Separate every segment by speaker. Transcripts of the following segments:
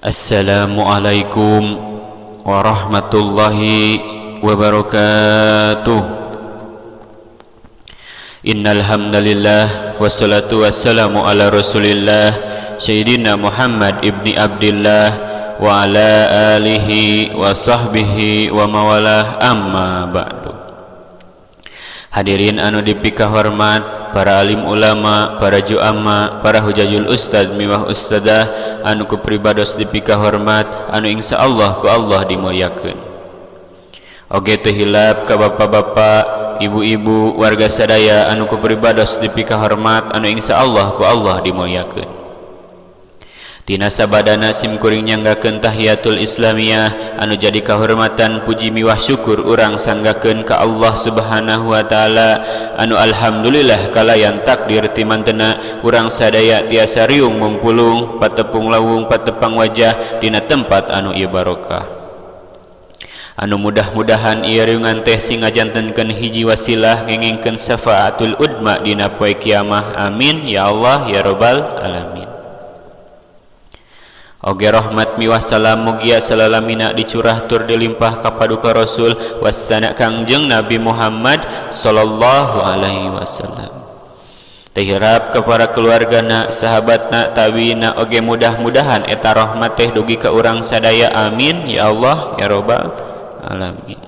Speaker 1: Assalamualaikum warahmatullahi wabarakatuh. Innal hamdalillah wassalatu wassalamu ala Rasulillah Sayyidina Muhammad ibni Abdillah wa ala alihi wa sahbihi wa mawalah, amma ba'du. Hadirin anu dipikah hormat, para alim ulama, para juama, para hujajul ustad miwah ustadah anu ku pribados dipikah hormat, anu insyaallah ku Allah dimuliakeun. Oge teu hilap ka bapak-bapak, ibu-ibu, warga sadaya anu ku pribados dipikah hormat, anu insyaallah ku Allah dimuliakeun. Tina sabadana simkuring nyanggakeun tahiyatul islamiyah anu jadi kahormatan puji miwah syukur urang sanggakeun ka Allah Subhanahu wa taala anu alhamdulillah kalayan takdir timantena urang sadaya tiasa riung mumpulung patepung lawung patepang wajah dina tempat anu ieu barokah. Anu mudah-mudahan ieu riungan teh singajantenkeun hiji wasilah ngengengkeun syafaatul udma dina poe kiamah. Amin ya Allah ya rabbal alamin. Oge rahmat miwah salam mugia salalamina dicurah tur dilimpah ka paduka Rasul wastana Kangjeng Nabi Muhammad sallallahu alaihi wasallam. Teh harap ka para keluargana, sahabatna, tabiina, oge mudah-mudahan eta rahmat teh dugi ka urang sadaya. Amin ya Allah ya rabbal alamin.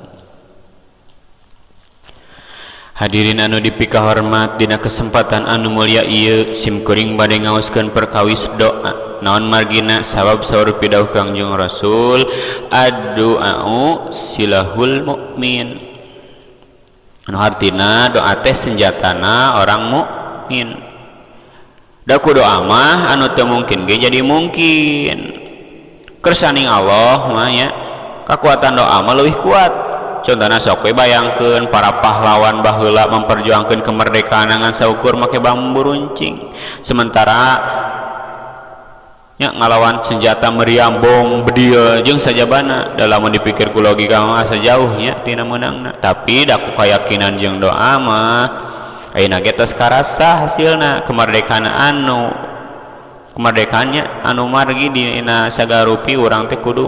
Speaker 1: Hadirin anu dipikah hormat, dina kesempatan anu mulia ieu simkuring bade ngaoskeun perkawis doa. Naon margina sabab saur pidauh Kangjeng Rasul, ad-du'a'u silahul mukmin. Anu artina doa teh senjatana orang mukmin. Da ku doa mah anu teu mungkin ge jadi mungkin. Kersaning Allah mah nya kakuatan doa mah leuwih kuat. Contohna sok we bayangkeun para pahlawan baheula memperjuangkeun kemerdekaan dengan saukur make bambu runcing, sementara nya ngalawan senjata meriam bom bedieu jeung sajabana dalam dipikir ku logika mah sajauh nya tina meunangna. Tapi da ku kayakinan jeung doa mah ayeuna ge tos karasa hasilna kemerdekaannya anu margi dina sagarupi urang teh kudu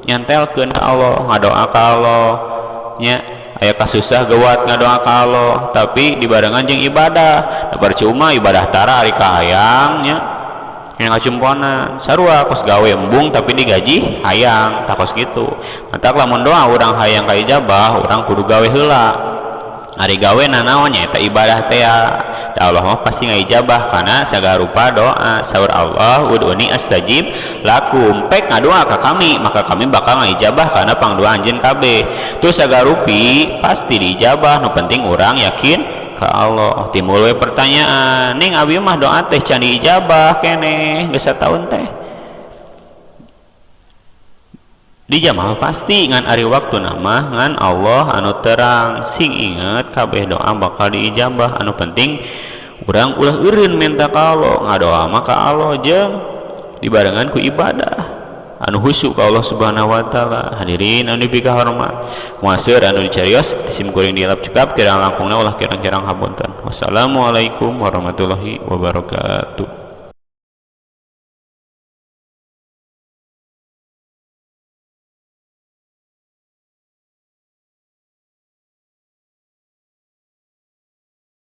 Speaker 1: nyantelkeun ka Allah, ngadoa ka Allah nya aya kasusah gawat ngadoa ka Allah tapi dibarengan jeung ibadah. Da percuma ibadah tara ari kahayang nya yang ngacumponan sarua kos gawe embung tapi digaji hayang takos gitu. Matak lamun doa urang hayang ka ijabah urang kudu gawe heula. Ari gawe nanaon nya eta ibadah teh da Allah mah pasti ngaijabah kana sagarupa doa. Saur Allah ud'uni astajib lakum, pek ngadoa ka kami maka kami bakal ngaijabah kana pangdoa anjeun kabeh. Tu sagarupi pasti diijabah, nu penting urang yakin ka Allah. Timbul we pertanyaan, ning abi mah doa teh can diijabah keneh geus sataun teh. Dijamah pasti ngan ari waktu nama ngan Allah anu terang. Sing inget kabeh doa bakal diijabah. Anu penting urang ulah eureun minta ka Allah, ngadoa mah ka Allah jeung dibarengan ku ibadah anu husyuk ka Allah Subhanahu wa taala. Hadirin anu dipikah hormat, muaseur anu dicarios simkuring dilap cekap kirang langkungna ulah kirang-kirang hapunten. Wassalamualaikum warahmatullahi wabarakatuh.